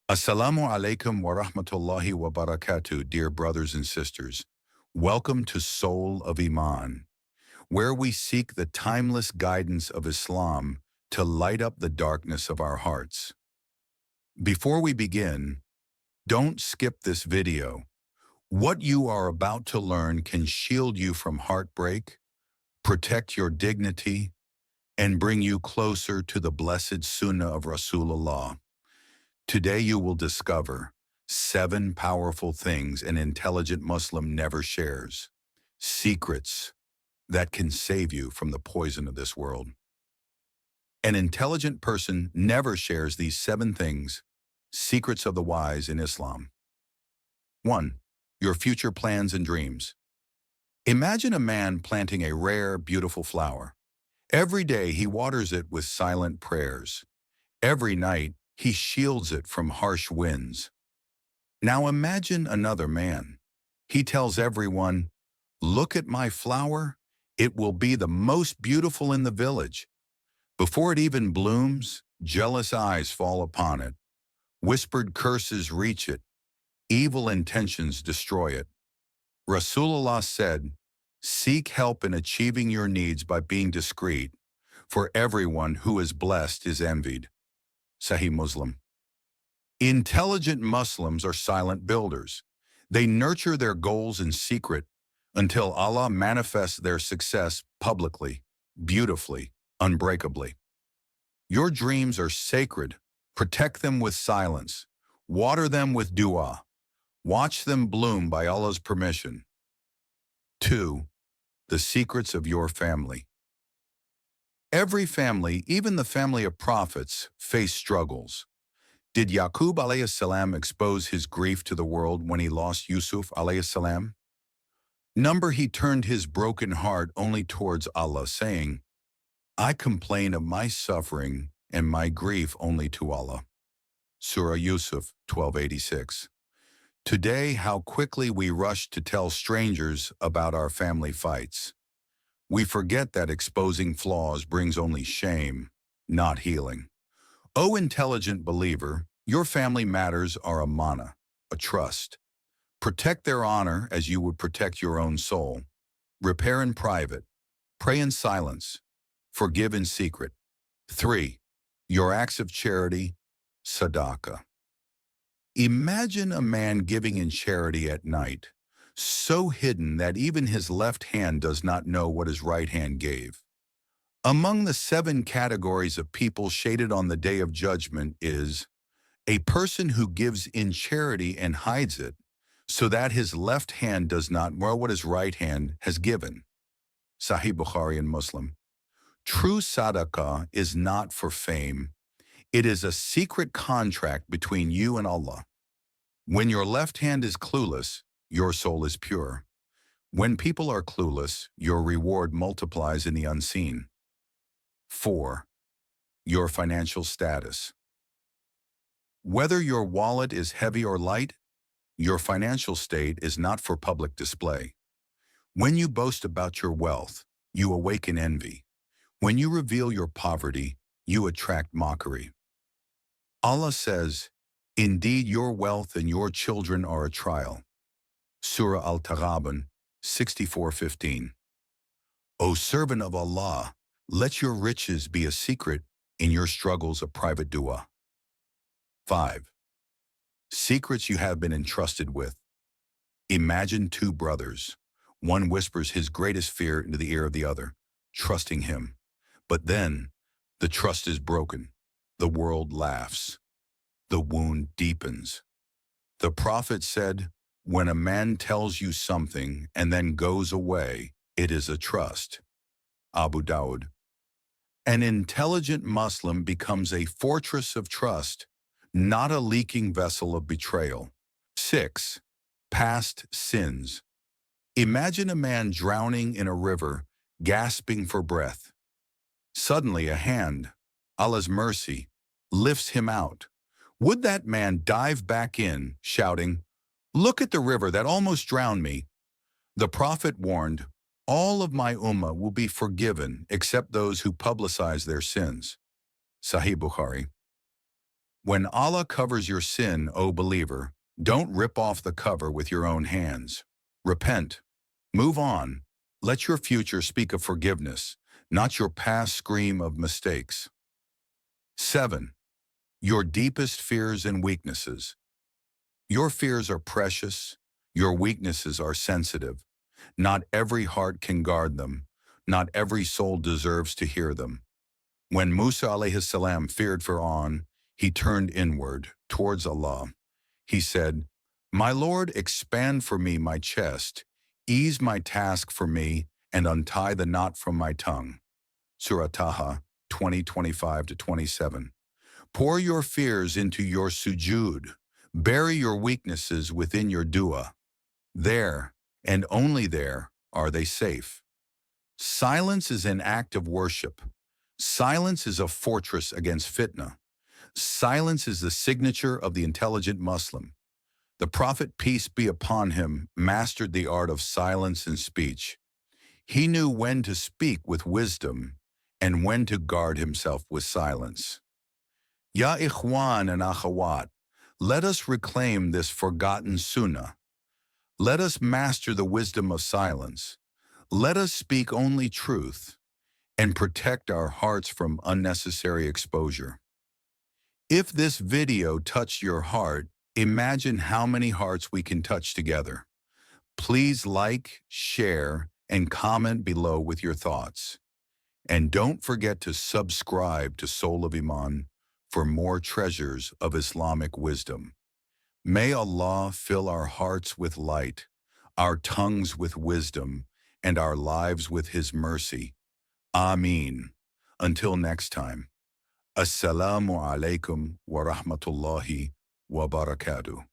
Assalamu Alaikum Warahmatullahi Wabarakatuh, dear brothers and sisters. Welcome to Soul of Imaan, where we seek the timeless guidance of Islam to light up the darkness of our hearts. Before we begin, don't skip this video. What you are about to learn can shield you from heartbreak, protect your dignity, and bring you closer to the blessed Sunnah of Rasulullah. Today you will discover 7 powerful things an intelligent Muslim never shares. Secrets that can save you from the poison of this world. An intelligent person never shares these 7 things, secrets of the wise in Islam. 1. Your future plans and dreams. Imagine a man planting a rare, beautiful flower. Every day he waters it with silent prayers. Every night he shields it from harsh winds. Now imagine another man. He tells everyone, "Look at my flower. It will be the most beautiful in the village." Before it even blooms, jealous eyes fall upon it. Whispered curses reach it. Evil intentions destroy it. Rasulullah said, "Seek help in achieving your needs by being discreet, for everyone who is blessed is envied." Sahih Muslim. Intelligent Muslims are silent builders. They nurture their goals in secret until Allah manifests their success publicly, beautifully, unbreakably. Your dreams are sacred. Protect them with silence. Water them with dua. Watch them bloom by Allah's permission. 2. The secrets of your family. Every family, even the family of prophets, face struggles. Did Yaqub alayhi salam expose his grief to the world when he lost Yusuf alayhi salam? Number he turned his broken heart only towards Allah, saying, "I complain of my suffering and my grief only to Allah." Surah Yusuf 1286. Today, how quickly we rush to tell strangers about our family fights. We forget that exposing flaws brings only shame, not healing. O intelligent believer, your family matters are a mana, a trust. Protect their honor as you would protect your own soul. Repair in private. Pray in silence. Forgive in secret. 3. Your acts of charity, sadaqah. Imagine a man giving in charity at night, so hidden that even his left hand does not know what his right hand gave. Among the 7 categories of people shaded on the Day of Judgment is a person who gives in charity and hides it, so that his left hand does not know what his right hand has given. Sahih Bukhari and Muslim. True sadaqah is not for fame. It is a secret contract between you and Allah. When your left hand is clueless, your soul is pure. When people are clueless, your reward multiplies in the unseen. 4. Your financial status. Whether your wallet is heavy or light, your financial state is not for public display. When you boast about your wealth, you awaken envy. When you reveal your poverty, you attract mockery. Allah says, "Indeed, your wealth and your children are a trial." Surah Al-Taghabun 64:15. O servant of Allah, let your riches be a secret, in your struggles a private dua. 5. Secrets you have been entrusted with. Imagine 2 brothers. One whispers his greatest fear into the ear of the other, trusting him. But then, the trust is broken. The world laughs. The wound deepens. The Prophet said, "When a man tells you something and then goes away, it is a trust." Abu Dawud. An intelligent Muslim becomes a fortress of trust, not a leaking vessel of betrayal. 6. Past sins. Imagine a man drowning in a river, gasping for breath. Suddenly a hand, Allah's mercy, lifts him out. Would that man dive back in, shouting, "Look at the river that almost drowned me"? The Prophet warned, all of my ummah will be forgiven except those who publicize their sins. Sahih Bukhari. When Allah covers your sin, O believer, don't rip off the cover with your own hands. Repent. Move on. Let your future speak of forgiveness, not your past scream of mistakes. 7. Your deepest fears and weaknesses. Your fears are precious. Your weaknesses are sensitive. Not every heart can guard them. Not every soul deserves to hear them. When Musa alayhi salam feared Fir'aun, he turned inward, towards Allah. He said, "My Lord, expand for me my chest, ease my task for me, and untie the knot from my tongue." Surah Taha 20:25-27. Pour your fears into your sujood. Bury your weaknesses within your dua. There, and only there, are they safe. Silence is an act of worship. Silence is a fortress against fitna. Silence is the signature of the intelligent Muslim. The Prophet, peace be upon him, mastered the art of silence and speech. He knew when to speak with wisdom and when to guard himself with silence. Ya ikhwan and akhawat, let us reclaim this forgotten sunnah. Let us master the wisdom of silence. Let us speak only truth and protect our hearts from unnecessary exposure. If this video touched your heart, imagine how many hearts we can touch together. Please like, share, and comment below with your thoughts. And don't forget to subscribe to Soul of Imaan for more treasures of Islamic wisdom. May Allah fill our hearts with light, our tongues with wisdom, and our lives with His mercy. Ameen. Until next time. Assalamu alaikum wa rahmatullahi wa barakatuh.